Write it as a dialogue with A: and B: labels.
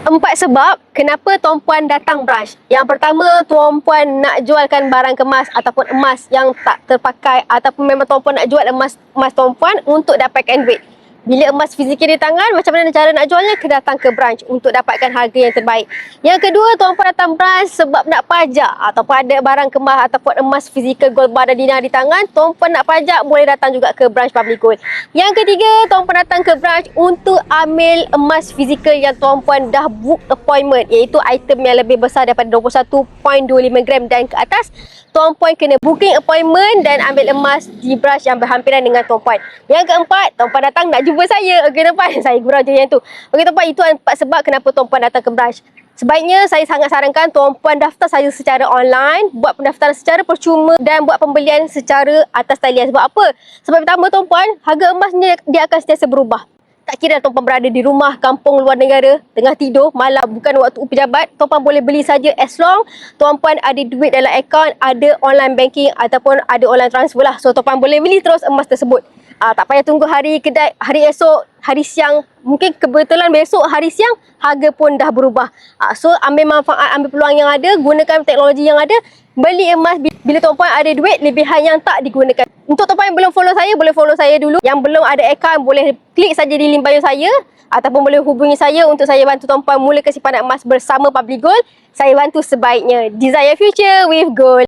A: 4 sebab kenapa Tuan Puan datang branch. Yang pertama, Tuan Puan nak jualkan barang kemas ataupun emas yang tak terpakai, ataupun memang Tuan Puan nak jual emas Tuan Puan untuk dapatkan duit. Bila emas fizikal di tangan, macam mana cara nak jualnya? Kena datang ke branch untuk dapatkan harga yang terbaik. Yang kedua, Tuan Puan datang branch sebab nak pajak ataupun ada barang kemas ataupun emas fizikal gold bar dan dinar di tangan, Tuan Puan nak pajak, boleh datang juga ke branch Public Gold. Yang ketiga, Tuan Puan datang ke branch untuk ambil emas fizikal yang Tuan Puan dah book appointment, iaitu item yang lebih besar daripada 21.25 gram dan ke atas. Tuan Puan kena booking appointment dan ambil emas di branch yang berhampiran dengan Tuan Puan. Yang keempat, Tuan Puan datang nak jumpa saya. Okey Tuan Puan, saya gurau je yang tu. Okey Tuan Puan, itu 4 sebab kenapa Tuan Puan datang ke branch. Sebaiknya saya sangat sarankan Tuan Puan daftar saya secara online, buat pendaftaran secara percuma dan buat pembelian secara atas talian. Sebab apa? Sebab pertama Tuan Puan, harga emas ni dia akan sentiasa berubah. Tak kira Tuan Puan berada di rumah, kampung, luar negara, tengah tidur, malam, bukan waktu pejabat, Tuan Puan boleh beli saja as long Tuan Puan ada duit dalam akaun, ada online banking ataupun ada online transfer lah. So Tuan Puan boleh beli terus emas tersebut. Tak payah tunggu hari kedai, hari esok, hari siang. Mungkin kebetulan besok hari siang harga pun dah berubah. So ambil manfaat, ambil peluang yang ada, gunakan teknologi yang ada. Beli emas bila Tuan Puan ada duit, lebihan yang tak digunakan. Untuk Tuan Puan yang belum follow saya, boleh follow saya dulu. Yang belum ada akaun, boleh klik saja di link bio saya. Ataupun boleh hubungi saya untuk saya bantu Tuan Puan mulakan simpanan emas bersama Public Gold. Saya bantu sebaiknya. Desire future with gold.